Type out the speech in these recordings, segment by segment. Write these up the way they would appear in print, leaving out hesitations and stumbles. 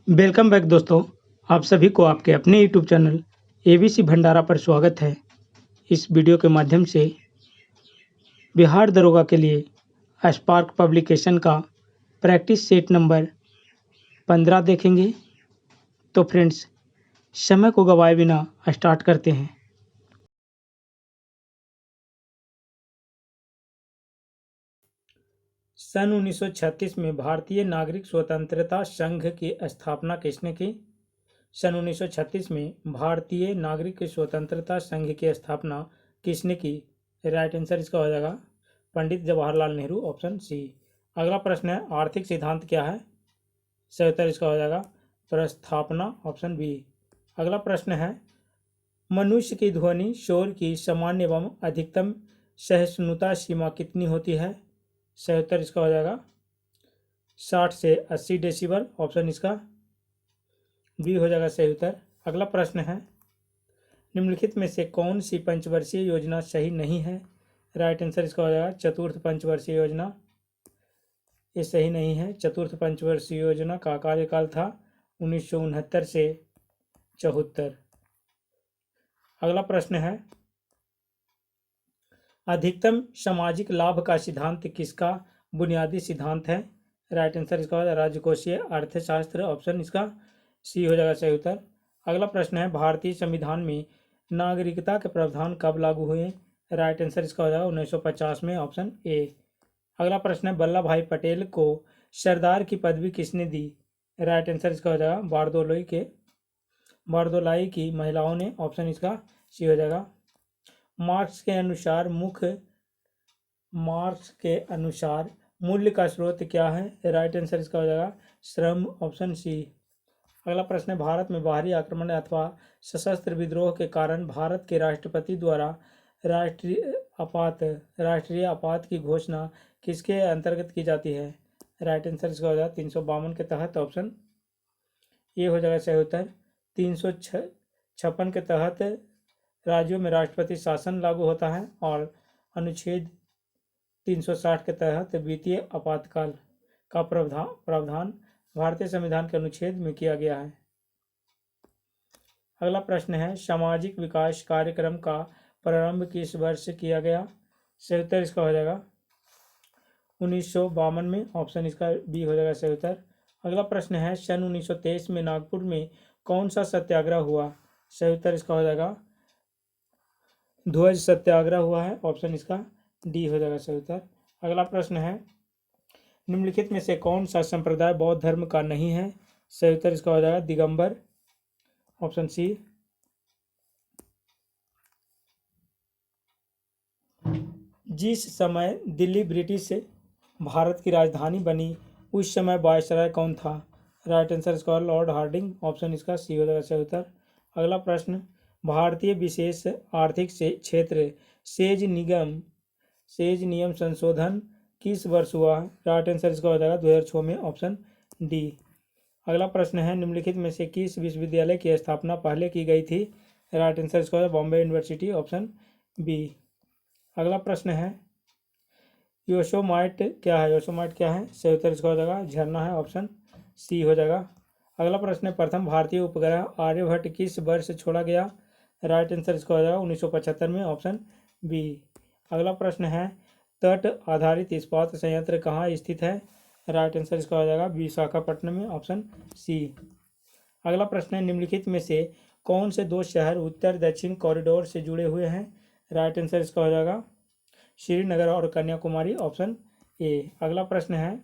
Welcome back दोस्तों। आप सभी को आपके अपने यूट्यूब चैनल एबीसी भंडारा पर स्वागत है। इस वीडियो के माध्यम से बिहार दरोगा के लिए स्पार्क पब्लिकेशन का प्रैक्टिस सेट नंबर 15 देखेंगे। तो फ्रेंड्स, समय को गवाए बिना स्टार्ट करते हैं। सन 1936 में भारतीय नागरिक स्वतंत्रता संघ की स्थापना किसने की? सन 1936 में भारतीय नागरिक स्वतंत्रता संघ की स्थापना किसने की? राइट आंसर इसका हो जाएगा पंडित जवाहरलाल नेहरू, ऑप्शन सी। अगला प्रश्न है, आर्थिक सिद्धांत क्या है? सही उत्तर इसका हो जाएगा प्रस्थापना, ऑप्शन बी। अगला प्रश्न है, मनुष्य की ध्वनि शोर की सामान्य एवं अधिकतम सहिष्णुता सीमा कितनी होती है? सही उत्तर इसका हो जाएगा 60 से 80 डेसिबल, ऑप्शन इसका बी हो जाएगा सही उत्तर। अगला प्रश्न है, निम्नलिखित में से कौन सी पंचवर्षीय योजना सही नहीं है? राइट आंसर इसका हो जाएगा चतुर्थ पंचवर्षीय योजना, ये सही नहीं है। चतुर्थ पंचवर्षीय योजना का कार्यकाल था 1969 से 74। अगला प्रश्न है, अधिकतम सामाजिक लाभ का सिद्धांत किसका बुनियादी सिद्धांत है? राइट आंसर इसका हो जाएगा राजकोषीय अर्थशास्त्र, ऑप्शन इसका सी हो जाएगा सही उत्तर। अगला प्रश्न है, भारतीय संविधान में नागरिकता के प्रावधान कब लागू हुए? राइट आंसर इसका हो जाएगा 1950 में, ऑप्शन ए। अगला प्रश्न है, वल्लभ भाई पटेल को सरदार की पदवी किसने दी? राइट आंसर इसका हो जाएगा बारदोलाई की महिलाओं ने, ऑप्शन इसका सी हो जाएगा। मार्क्स के अनुसार मूल्य का स्रोत क्या है? राइट आंसर इसका हो जाएगा श्रम, ऑप्शन सी। अगला प्रश्न है, भारत में बाहरी आक्रमण अथवा सशस्त्र विद्रोह के कारण भारत के राष्ट्रपति द्वारा राष्ट्रीय आपात की घोषणा किसके अंतर्गत की जाती है? राइट आंसर इसका हो जाएगा 352 के तहत, ऑप्शन ये हो जाएगा सही उत्तर। 356 के तहत राज्यों में राष्ट्रपति शासन लागू होता है और अनुच्छेद 360 के तहत वित्तीय आपातकाल का प्रावधान भारतीय संविधान के अनुच्छेद में किया गया है। अगला प्रश्न है, सामाजिक विकास कार्यक्रम का प्रारंभ किस वर्ष किया गया? सही उत्तर इसका हो जाएगा 1952 में, ऑप्शन इसका बी हो जाएगा सही उत्तर। अगला प्रश्न है, सन 1923 में नागपुर में कौन सा सत्याग्रह हुआ? सही उत्तर इसका हो जाएगा ध्वज सत्याग्रह हुआ है, ऑप्शन इसका डी हो जाएगा सही उत्तर। अगला प्रश्न है, निम्नलिखित में से कौन सा संप्रदाय बौद्ध धर्म का नहीं है? सही उत्तर इसका हो जाएगा दिगंबर, ऑप्शन सी। जिस समय दिल्ली ब्रिटिश भारत की राजधानी बनी उस समय वायसराय कौन था? राइट आंसर इसका लॉर्ड हार्डिंग, ऑप्शन इसका सी हो जाएगा सही उत्तर। अगला प्रश्न, भारतीय विशेष आर्थिक क्षेत्र सेज नियम संशोधन किस वर्ष हुआ? राइट आंसर इसका हो जाएगा 2006 में, ऑप्शन डी। अगला प्रश्न है, निम्नलिखित में से किस विश्वविद्यालय की स्थापना पहले की गई थी? राइट आंसर इसका हो जाएगा बॉम्बे यूनिवर्सिटी, ऑप्शन बी। अगला प्रश्न है, योसोमाइट क्या है? योसोमाइट क्या है? सही उत्तर इसका हो जाएगा झरना है, ऑप्शन सी हो जाएगा। अगला प्रश्न है, प्रथम भारतीय उपग्रह आर्यभट्ट किस वर्ष छोड़ा गया? राइट आंसर इसका हो जाएगा 1975 में, ऑप्शन बी। अगला प्रश्न है, तट आधारित इस्पात संयंत्र कहाँ स्थित है? राइट आंसर इसका हो जाएगा विशाखापट्टनम में, ऑप्शन सी। अगला प्रश्न है, निम्नलिखित में से कौन से दो शहर उत्तर दक्षिण कॉरिडोर से जुड़े हुए हैं? राइट आंसर इसका हो जाएगा श्रीनगर और कन्याकुमारी, ऑप्शन ए। अगला प्रश्न है,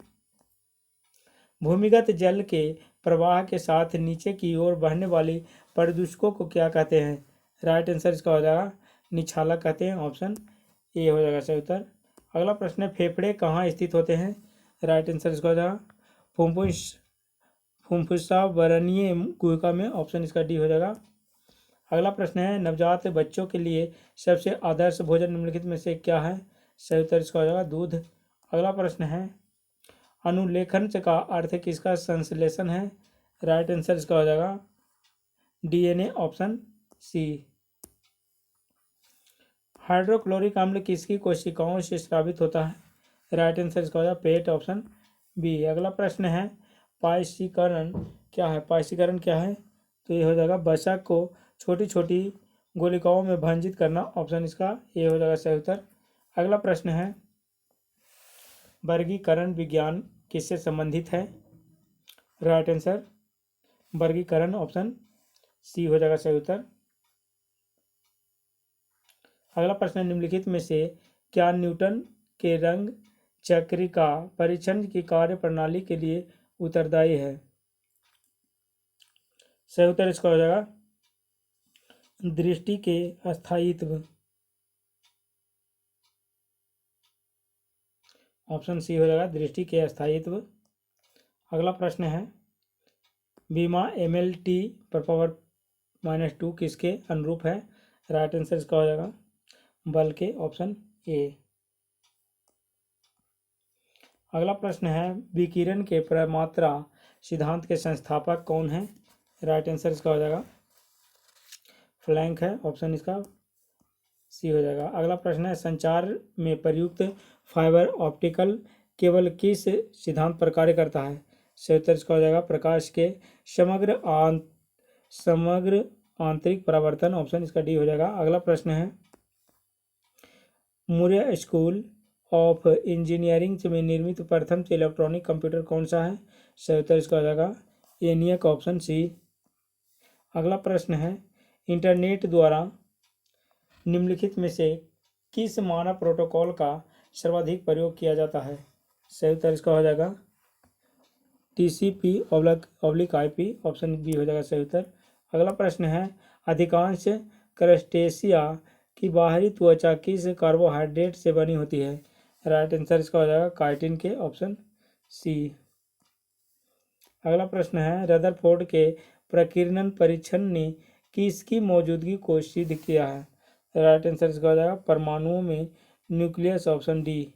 भूमिगत जल के प्रवाह के साथ नीचे की ओर बहने वाली प्रदूषकों को क्या कहते हैं? राइट आंसर इसका हो जाएगा निछाला कहते हैं, ऑप्शन ए हो जाएगा सही उत्तर। अगला प्रश्न है, फेफड़े कहाँ स्थित होते हैं? राइट आंसर इसका हो जाएगा फुफ्फुसा वरणीय गुहिका में, ऑप्शन इसका डी हो जाएगा। अगला प्रश्न है, नवजात बच्चों के लिए सबसे आदर्श भोजन निम्नलिखित में से क्या है? सही उत्तर इसका हो जाएगा दूध। अगला प्रश्न है, अनुलेखन का अर्थ किसका संश्लेषण है? राइट आंसर इसका हो जाएगा डीएनए, ऑप्शन सी। हाइड्रोक्लोरिक अम्ल किसकी कोशिकाओं से स्रावित होता है? राइट आंसर इसका हो जाएगा पेट, ऑप्शन बी। अगला प्रश्न है, पायसीकरण क्या है, पाइसीकरण क्या है, तो ये हो जाएगा वसा को छोटी छोटी गोलिकाओं में भंजित करना, ऑप्शन इसका ये हो जाएगा सही उत्तर। अगला प्रश्न है वर्गीकरण विज्ञान किससे संबंधित है, राइट आंसर वर्गीकरण ऑप्शन सी हो जाएगा सही उत्तर। अगला प्रश्न है निम्नलिखित में से क्या न्यूटन के रंग चक्रिका परीक्षण की कार्य प्रणाली के लिए उत्तरदायी है, सही उत्तर इसका हो जाएगा दृष्टि के अस्थायित्व, ऑप्शन सी हो जाएगा दृष्टि के अस्थायित्व। अगला प्रश्न है बीमा MLT पर पावर -2 किसके अनुरूप है, राइट आंसर इसका हो जाएगा बल के, ऑप्शन ए। अगला प्रश्न है विकिरण के प्रमात्रा सिद्धांत के संस्थापक कौन है, राइट आंसर इसका हो जाएगा फ्लैंक है, ऑप्शन इसका सी हो जाएगा। अगला प्रश्न है संचार में प्रयुक्त फाइबर ऑप्टिकल केबल किस सिद्धांत पर कार्य करता है, सही उत्तर इसका हो जाएगा प्रकाश के समग्र आंतरिक परावर्तन, ऑप्शन इसका डी हो जाएगा। अगला प्रश्न है मूर्य स्कूल ऑफ इंजीनियरिंग में निर्मित प्रथम इलेक्ट्रॉनिक कंप्यूटर कौन सा है, सही उत्तर इसका हो जाएगा ENIAC, ऑप्शन सी। अगला प्रश्न है इंटरनेट द्वारा निम्नलिखित में से किस मानक प्रोटोकॉल का सर्वाधिक प्रयोग किया जाता है, सही उत्तर इसका हो जाएगा TCP/IP, ऑप्शन बी हो जाएगा सही उत्तर। अगला प्रश्न है अधिकांश क्रस्टेशिया की बाहरी त्वचा किस कार्बोहाइड्रेट से बनी होती है, राइट आंसर इसका हो जाएगा काइटिन के, ऑप्शन सी। अगला प्रश्न है रदरफोर्ड के प्रकीर्णन परीक्षण ने किसकी मौजूदगी को सिद्ध किया है, राइट आंसर इसका हो जाएगा परमाणुओं में न्यूक्लियस, ऑप्शन डी।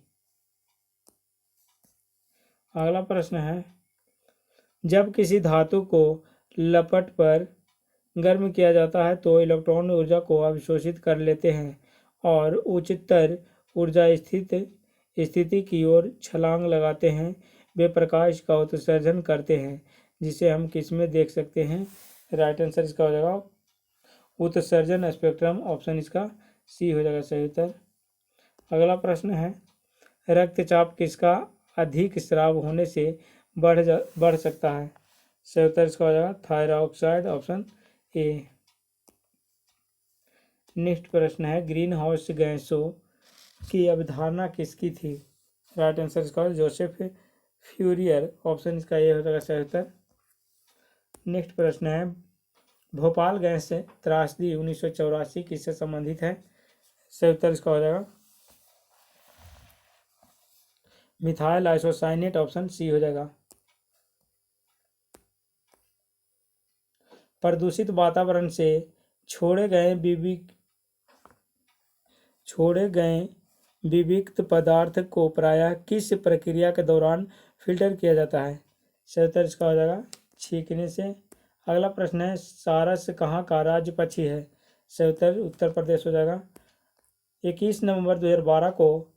अगला प्रश्न है जब किसी धातु को लपट पर गर्म किया जाता है तो इलेक्ट्रॉन ऊर्जा को अवशोषित कर लेते हैं और उच्चतर ऊर्जा स्थिति की ओर छलांग लगाते हैं, वे प्रकाश का उत्सर्जन करते हैं जिसे हम किस में देख सकते हैं, राइट आंसर इसका हो जाएगा उत्सर्जन स्पेक्ट्रम, ऑप्शन इसका सी हो जाएगा सही उत्तर। अगला प्रश्न है रक्तचाप किसका अधिक स्राव होने से बढ़ सकता है, सही उत्तर इसका हो जाएगा थायरॉक्साइड, ऑप्शन ए। नेक्स्ट प्रश्न है ग्रीन हाउस गैसों की अवधारणा किसकी थी, राइट आंसर इसका हो जोसेफ फ्यूरियर, ऑप्शन इसका ए हो जाएगा सही उत्तर। नेक्स्ट प्रश्न है भोपाल गैस त्रासदी 1984 किससे संबंधित है, सही उत्तर इसका हो जाएगा मिथाइल आइसोसाइनेट, ऑप्शन सी हो जाएगा। प्रदूषित वातावरण से छोड़े गए विविक्त पदार्थ को प्रायः किस प्रक्रिया के दौरान फिल्टर किया जाता है, सही उत्तर इसका हो जाएगा छींकने से। अगला प्रश्न है सारस कहाँ का राज्य पक्षी है, सही उत्तर उत्तर प्रदेश हो जाएगा। 21 नवंबर 2012 को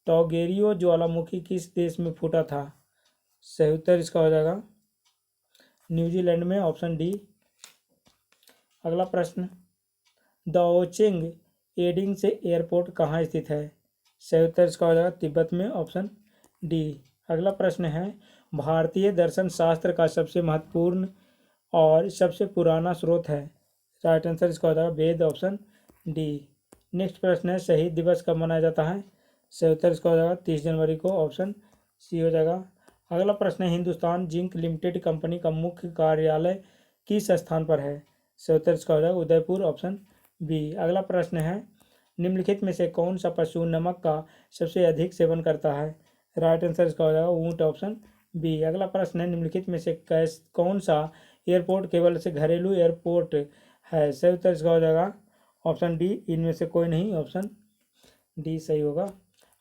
टॉगेरियो ज्वालामुखी किस देश में फूटा था, सही उत्तर इसका हो जाएगा न्यूजीलैंड में, ऑप्शन डी। अगला प्रश्न दाओचिंग एडिंग्स एयरपोर्ट कहाँ स्थित है, सही उत्तर इसका हो जाएगा तिब्बत में, ऑप्शन डी। अगला प्रश्न है भारतीय दर्शन शास्त्र का सबसे महत्वपूर्ण और सबसे पुराना स्रोत है, राइट आंसर इसका हो जाएगा वेद, ऑप्शन डी। नेक्स्ट प्रश्न है शहीद दिवस कब मनाया जाता है, सही उत्तर इसका हो जाएगा 30 जनवरी को, ऑप्शन सी हो जाएगा। अगला प्रश्न है हिंदुस्तान जिंक लिमिटेड कंपनी का मुख्य कार्यालय किस स्थान पर है, सही उत्तर इसका हो जाएगा उदयपुर, ऑप्शन बी। अगला प्रश्न है निम्नलिखित में से कौन सा पशु नमक का सबसे अधिक सेवन करता है, राइट आंसर इसका हो जाएगा ऊंट, ऑप्शन बी। अगला प्रश्न है निम्नलिखित में से कौन सा एयरपोर्ट केवल से घरेलू एयरपोर्ट है, सही उत्तर इसका हो जाएगा ऑप्शन डी इनमें से कोई नहीं, ऑप्शन डी सही होगा।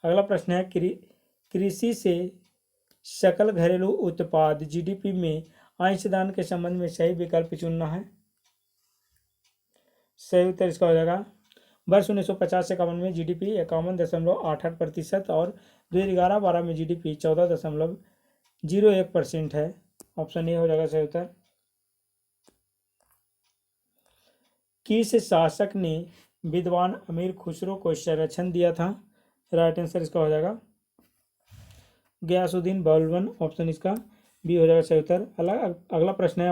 अगला प्रश्न है कृषि से सकल घरेलू उत्पाद GDP में अंशदान के संबंध में सही विकल्प चुनना है, सही उत्तर इसका हो जाएगा वर्ष 1950 से 51 में GDP 51.88% और 2011-12 में GDP 14.01% है, ऑप्शन ए हो जाएगा सही उत्तर। किस शासक ने विद्वान अमीर खुसरो को संरक्षण दिया था? राइट आंसर इसका हो जाएगा गयासुद्दीन बलबन। ऑप्शन इसका बी हो जाएगा सही उत्तर। अगला प्रश्न है,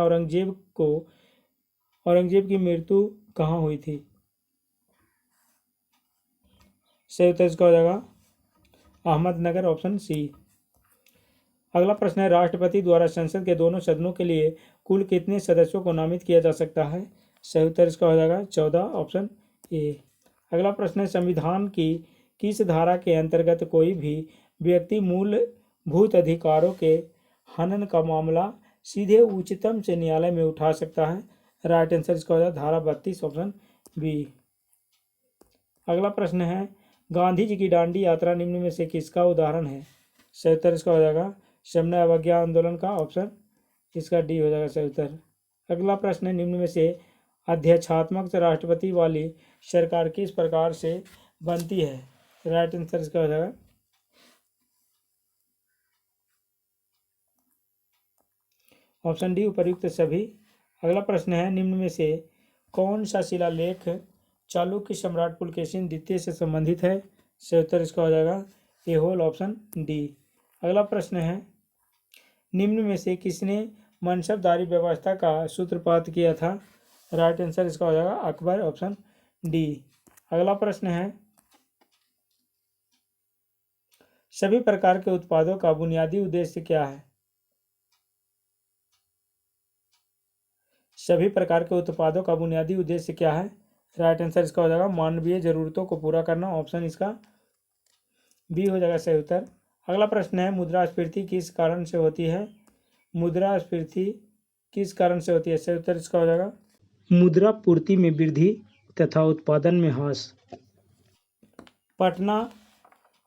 औरंगजेब की मृत्यु कहाँ हुई थी? सही उत्तर इसका हो जाएगा अहमदनगर। Option C. अगला प्रश्न है, राष्ट्रपति द्वारा संसद के दोनों सदनों के लिए कुल कितने सदस्यों को नामित किया जा सकता है? सही उत्तर इसका हो जाएगा 14। Option A. अगला प्रश्न है, संविधान की किस धारा के अंतर्गत कोई भी व्यक्ति मूलभूत अधिकारों के हनन का मामला सीधे उच्चतम से न्यायालय में उठा सकता है? राइट आंसर इसका हो जाएगा धारा 32। Option B. अगला प्रश्न है, गांधी जी की दांडी यात्रा निम्न में से किसका उदाहरण है? सही उत्तर इसका हो जाएगा शमन अवज्ञा आंदोलन का। ऑप्शन इसका डी हो जाएगा सही उत्तर। अगला प्रश्न है, निम्न में से अध्यक्षात्मक राष्ट्रपति वाली सरकार किस प्रकार से बनती है? राइट आंसर इसका हो जाएगा ऑप्शन डी उपर्युक्त सभी। अगला प्रश्न है, निम्न में से कौन सा शिलालेख चालुक्य सम्राट पुलकेशिन द्वितीय से संबंधित है? सही उत्तर इसका हो जाएगा ए होल। Option D. अगला प्रश्न है, निम्न में से किसने मनसबदारी व्यवस्था का सूत्रपात किया था? राइट आंसर इसका हो जाएगा अकबर। Option D. अगला प्रश्न है, सभी प्रकार के उत्पादों का बुनियादी उद्देश्य क्या है? सभी प्रकार के उत्पादों का बुनियादी उद्देश्य क्या है? राइट आंसर इसका हो जाएगा मानवीय जरूरतों को पूरा करना। ऑप्शन इसका बी हो जाएगा सही उत्तर। अगला प्रश्न है, मुद्रास्फीति किस कारण से होती है? मुद्रास्फीति किस कारण से होती है? सही उत्तर इसका हो जाएगा मुद्रा पूर्ति में वृद्धि तथा उत्पादन में ह्रास। पटना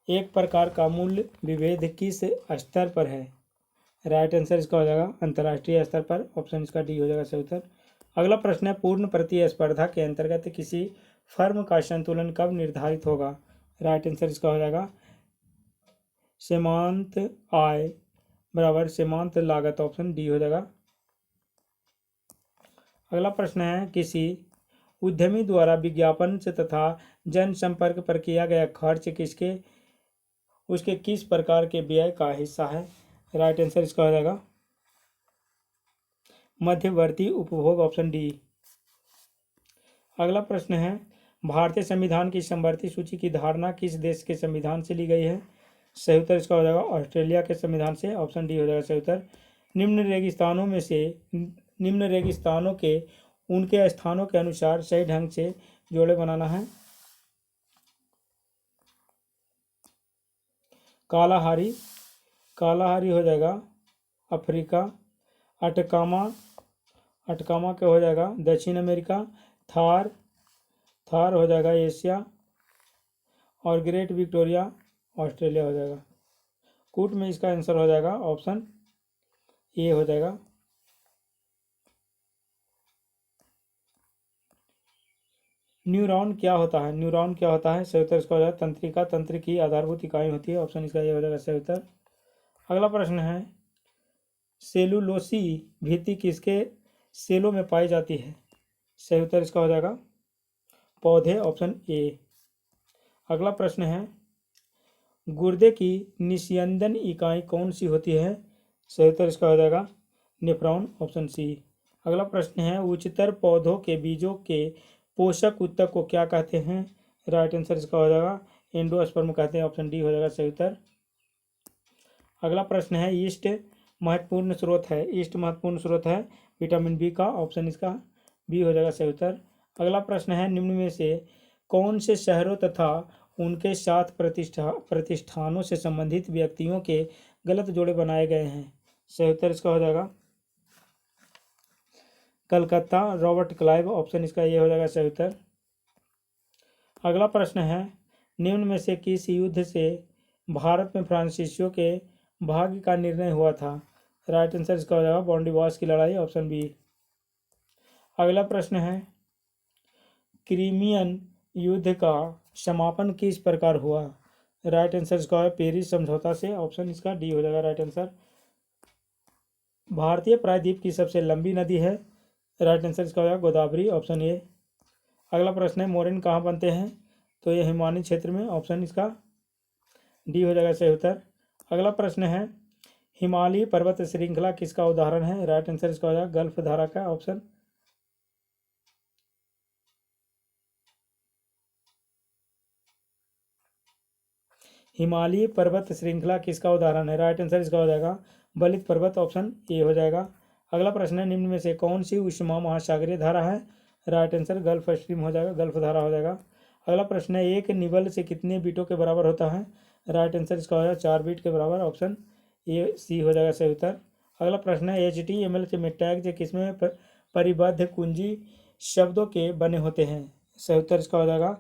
एक प्रकार का मूल्य विभेद किस स्तर पर है? राइट आंसर इसका हो जाएगा अंतर्राष्ट्रीय स्तर पर। ऑप्शन इसका डी हो जाएगा सही उत्तर। अगला प्रश्न है, पूर्ण प्रतिस्पर्धा के अंतर्गत किसी फर्म का संतुलन कब निर्धारित होगा? राइट आंसर इसका हो जाएगा सीमांत आय बराबर सीमांत लागत। ऑप्शन डी हो जाएगा। अगला प्रश्न है, किसी उद्यमी द्वारा विज्ञापन से तथा जनसंपर्क पर किया गया खर्च उसके किस प्रकार के व्यय का हिस्सा है? राइट आंसर इसका हो जाएगा मध्यवर्ती उपभोग। Option D. अगला प्रश्न है, भारतीय संविधान की समवर्ती सूची की धारणा किस देश के संविधान से ली गई है? सही उत्तर इसका हो जाएगा ऑस्ट्रेलिया के संविधान से। ऑप्शन डी हो जाएगा सही उत्तर। निम्न रेगिस्तानों के उनके स्थानों के अनुसार सही ढंग से जोड़े बनाना है। कालाहारी हो जाएगा अफ्रीका। अटकामा क्या हो जाएगा दक्षिण अमेरिका। थार हो जाएगा एशिया। और ग्रेट विक्टोरिया ऑस्ट्रेलिया हो जाएगा। कूट में इसका आंसर हो जाएगा ऑप्शन ए हो जाएगा। न्यूरॉन क्या होता है? सही उत्तर इसका हो जाएगा तंत्रिका। तंत्र की आधारभूत इकाई होती है। ऑप्शन इसका ये हो जाएगा सही उत्तर। अगला प्रश्न है, सेलुलोसी भित्ति किसके सेलों में पाई जाती है? सही उत्तर इसका हो जाएगा पौधे। Option A. अगला प्रश्न है, गुर्दे की निस्यंदन इकाई कौन सी होती है? सही उत्तर इसका हो जाएगा नेफ्रॉन। Option C. अगला प्रश्न है, उच्चतर पौधों के बीजों के पोषक ऊतक को क्या कहते हैं? राइट आंसर इसका हो जाएगा एंडोस्पर्म कहते हैं। ऑप्शन डी हो जाएगा सही उत्तर। अगला प्रश्न है, ईस्ट महत्वपूर्ण स्रोत है विटामिन बी का। ऑप्शन इसका बी हो जाएगा सही उत्तर। अगला प्रश्न है, निम्न में से कौन से शहरों तथा उनके साथ प्रतिष्ठानों से संबंधित व्यक्तियों के गलत जोड़े बनाए गए हैं? सही उत्तर इसका हो जाएगा कलकत्ता रॉबर्ट क्लाइव। ऑप्शन इसका ये हो जाएगा सही उत्तर। अगला प्रश्न है, निम्न में से किस युद्ध से भारत में फ्रांसीसियों के भाग्य का निर्णय हुआ था? राइट आंसर इसका हो जाएगा बॉन्डिवास की लड़ाई। Option B. अगला प्रश्न है, क्रीमियन युद्ध का समापन किस प्रकार हुआ? राइट आंसर इसका है पेरिस समझौता से। ऑप्शन इसका डी हो जाएगा राइट आंसर। भारतीय प्रायद्वीप की सबसे लंबी नदी है? राइट आंसर इसका हो जाएगा गोदावरी। Option A. अगला प्रश्न है मोरिन कहाँ बनते हैं, तो ये हिमानी क्षेत्र में, ऑप्शन इसका डी हो जाएगा सही उत्तर। अगला प्रश्न है हिमालयी पर्वत श्रृंखला किसका उदाहरण है, राइट आंसर इसका हो जाएगा गल्फ धारा का, ऑप्शन हिमालयी पर्वत श्रृंखला किसका उदाहरण है, राइट आंसर इसका हो जाएगा बलित पर्वत, ऑप्शन ए हो जाएगा। अगला प्रश्न है निम्न में से कौन सी उष्मा महासागरीय धारा है, राइट आंसर गल्फ स्ट्रीम हो जाएगा, गल्फ धारा हो जाएगा। अगला प्रश्न है एक निबल से कितने बीटों के बराबर होता है, राइट आंसर इसका हो जाएगा 4 बीट के बराबर, ऑप्शन ए सी हो जाएगा सही उत्तर। अगला प्रश्न है HTML में टैग्स किसमें परिबद्ध कुंजी शब्दों के बने होते हैं, सही उत्तर इसका हो जाएगा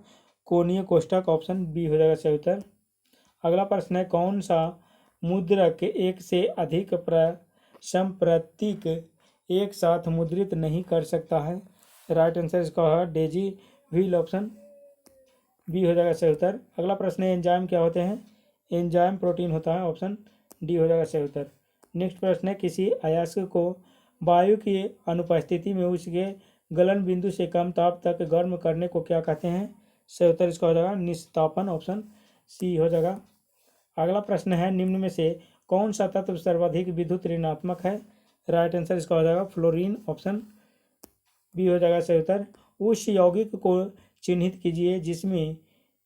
कोणीय कोष्ठक, ऑप्शन बी हो जाएगा सही उत्तर। अगला प्रश्न है कौन सा मुद्रक एक से अधिक प्रतीक एक साथ मुद्रित नहीं कर सकता है, राइट आंसर इसका है डेजी व्हील, ऑप्शन बी हो जाएगा सही उत्तर। अगला प्रश्न है एंजाइम क्या होते हैं, एंजाइम प्रोटीन होता है, ऑप्शन डी हो जाएगा सही उत्तर। नेक्स्ट प्रश्न है किसी अयस्क को वायु की अनुपस्थिति में उसके गलन बिंदु से कम ताप तक गर्म करने को क्या कहते हैं, सही उत्तर इसका हो जाएगा निस्तापन, ऑप्शन सी हो जाएगा। अगला प्रश्न है निम्न में से कौन सा तत्व सर्वाधिक विद्युत ऋणात्मक है, राइट आंसर इसका हो जाएगा फ्लोरीन, ऑप्शन बी हो जाएगा सही उत्तर। उस यौगिक को चिन्हित कीजिए जिसमें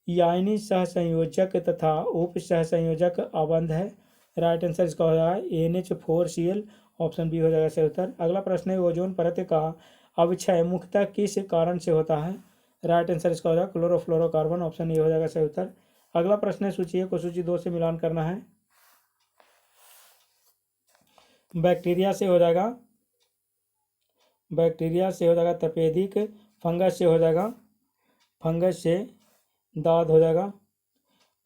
यानी सहसंयोजक तथा उप सहसंयोजक आबंध है, राइट आंसर इसका हो जाएगा NH4Cl, ऑप्शन बी हो जाएगा सही उत्तर। अगला प्रश्न है ओजोन परत का अवक्षय मुख्यतः किस कारण से होता है, राइट आंसर इसका हो जाएगा क्लोरोफ्लोरोकार्बन, ऑप्शन ए हो जाएगा सही उत्तर। अगला प्रश्न है सूची 1 को सूची 2 से मिलान करना है। बैक्टीरिया से हो जाएगा तपेदिक, फंगस से हो जाएगा दाद हो जाएगा,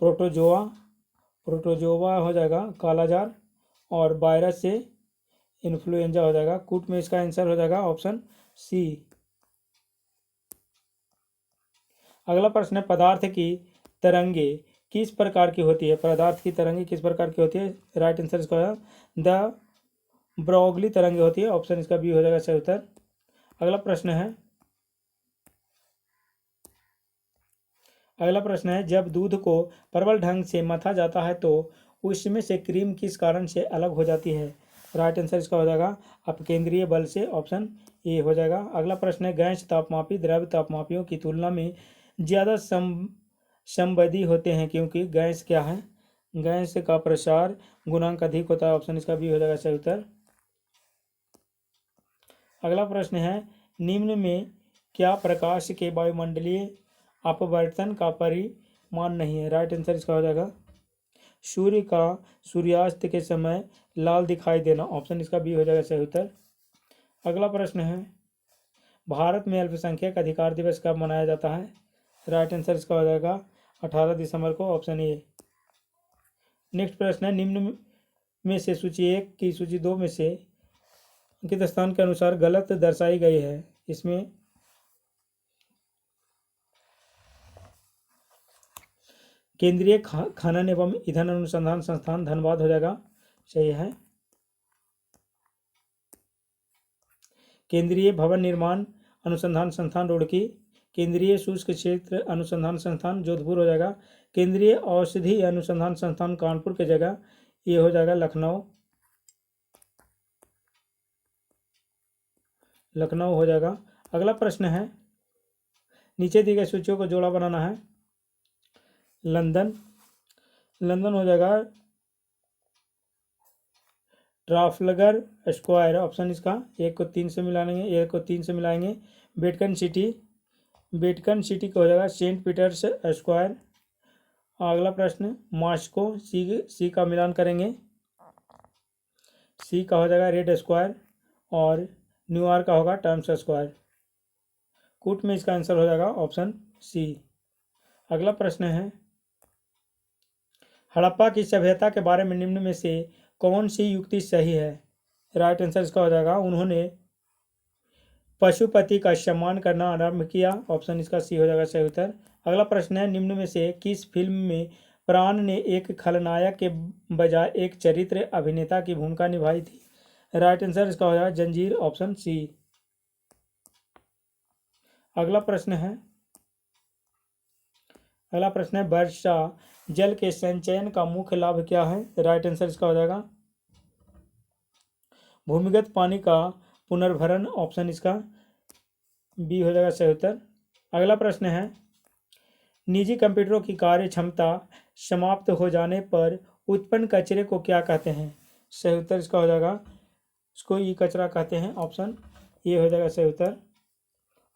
प्रोटोजोआ हो जाएगा कालाजार, और वायरस से इन्फ्लुएंजा हो जाएगा। कूट में इसका आंसर हो जाएगा ऑप्शन सी। अगला प्रश्न है पदार्थ की तरंगे किस प्रकार की होती है, पदार्थ की तरंगे किस प्रकार की होती है, राइट आंसर इसका है द ब्रोगली तरंगे होती है, ऑप्शन इसका बी हो जाएगा सही उत्तर। अगला प्रश्न है जब दूध को प्रबल ढंग से मथा जाता है तो उसमें से क्रीम किस कारण से अलग हो जाती है, राइट आंसर इसका हो जाएगा अपकेंद्रीय बल से, ऑप्शन ए हो जाएगा। अगला प्रश्न है गैस तापमापी द्रव्य तापमापियों की तुलना में ज़्यादा संवेदी होते हैं क्योंकि गैस क्या है, गैस का प्रसार गुणांक अधिक होता है, ऑप्शन इसका बी हो जाएगा सही उत्तर। अगला प्रश्न है निम्न में क्या प्रकाश के वायुमंडलीय अपवर्तन का परिमाण नहीं है, राइट आंसर इसका हो जाएगा सूर्य का सूर्यास्त के समय लाल दिखाई देना, ऑप्शन इसका बी हो जाएगा सही उत्तर। अगला प्रश्न है भारत में अल्पसंख्यक अधिकार दिवस कब मनाया जाता है, राइट आंसर इसका हो जाएगा 18 दिसंबर को, ऑप्शन ए। नेक्स्ट प्रश्न है निम्न में से सूची 1 की सूची 2 में से अंकित स्थान के अनुसार गलत दर्शाई गई है, इसमें केंद्रीय खनन एवं ईंधन अनुसंधान संस्थान धनबाद हो जाएगा सही है। केंद्रीय भवन निर्माण अनुसंधान संस्थान रुड़की, केंद्रीय शुष्क क्षेत्र अनुसंधान संस्थान जोधपुर हो जाएगा, केंद्रीय औषधि अनुसंधान संस्थान कानपुर की जगह ये हो जाएगा लखनऊ हो जाएगा। अगला प्रश्न है नीचे दी गई सूचियों को जोड़ा बनाना है। लंदन हो जाएगा ट्राफलगर स्क्वायर, ऑप्शन इसका 1 को 3 से मिलाएंगे। वेटिकन सिटी को हो जाएगा सेंट पीटर्स स्क्वायर। अगला प्रश्न मॉस्को सी का मिलान करेंगे, सी का हो जाएगा रेड स्क्वायर, और न्यूयॉर्क का होगा टाइम्स स्क्वायर। कूट में इसका आंसर हो जाएगा ऑप्शन सी। अगला प्रश्न है हड़प्पा की सभ्यता के बारे में निम्न में से कौन सी युक्ति सही है, राइट आंसर इसका हो जाएगा उन्होंने पशुपति का सम्मान करना आरंभ किया, ऑप्शन इसका सी हो जाएगा सही उत्तर। अगला प्रश्न है निम्न में से किस फिल्म में प्राण ने एक खलनायक के बजाय एक चरित्र अभिनेता की भूमिका निभाई थी, राइट आंसर इसका हो जाएगा जंजीर, ऑप्शन सी। अगला प्रश्न है वर्षा जल के संचयन का मुख्य लाभ क्या है? राइट आंसर इसका हो जाएगा भूमिगत पानी का पुनर्भरण, ऑप्शन इसका बी हो जाएगा सही उत्तर। अगला प्रश्न है निजी कंप्यूटरों की कार्य क्षमता समाप्त हो जाने पर उत्पन्न कचरे को क्या कहते हैं? सही उत्तर इसका हो जाएगा इसको ई कचरा कहते हैं, ऑप्शन ये हो जाएगा सही उत्तर।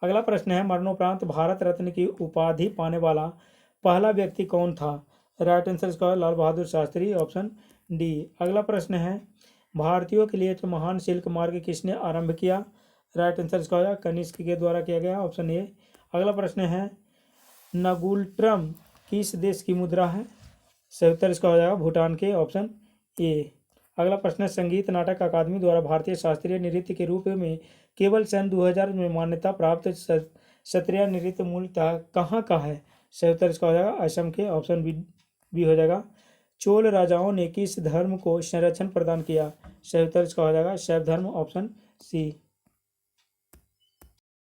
अगला प्रश्न है मरणोपरांत भारत रत्न की उपाधि पाने वाला पहला व्यक्ति कौन था? राइट आंसर इसका लाल बहादुर शास्त्री, ऑप्शन डी। अगला प्रश्न है भारतीयों के लिए तो महान सिल्क मार्ग किसने आरंभ किया? राइट आंसर इसका हो जाएगा कनिष्क के द्वारा किया गया, ऑप्शन ए। अगला प्रश्न है नगुल्ट्रम किस देश की मुद्रा है? सही उत्तर इसका हो जाएगा भूटान के, ऑप्शन ए। अगला प्रश्न है संगीत नाटक अकादमी द्वारा भारतीय शास्त्रीय नृत्य के रूप में केवल सन 2000 में मान्यता प्राप्त शास्त्रीय नृत्य मूलतः कहाँ का है? सही उत्तर इसका हो जाएगा असम के, ऑप्शन बी हो जाएगा। चोल राजाओं ने किस धर्म को संरक्षण प्रदान किया? सही उत्तर इसका हो जाएगा शैव धर्म, ऑप्शन सी।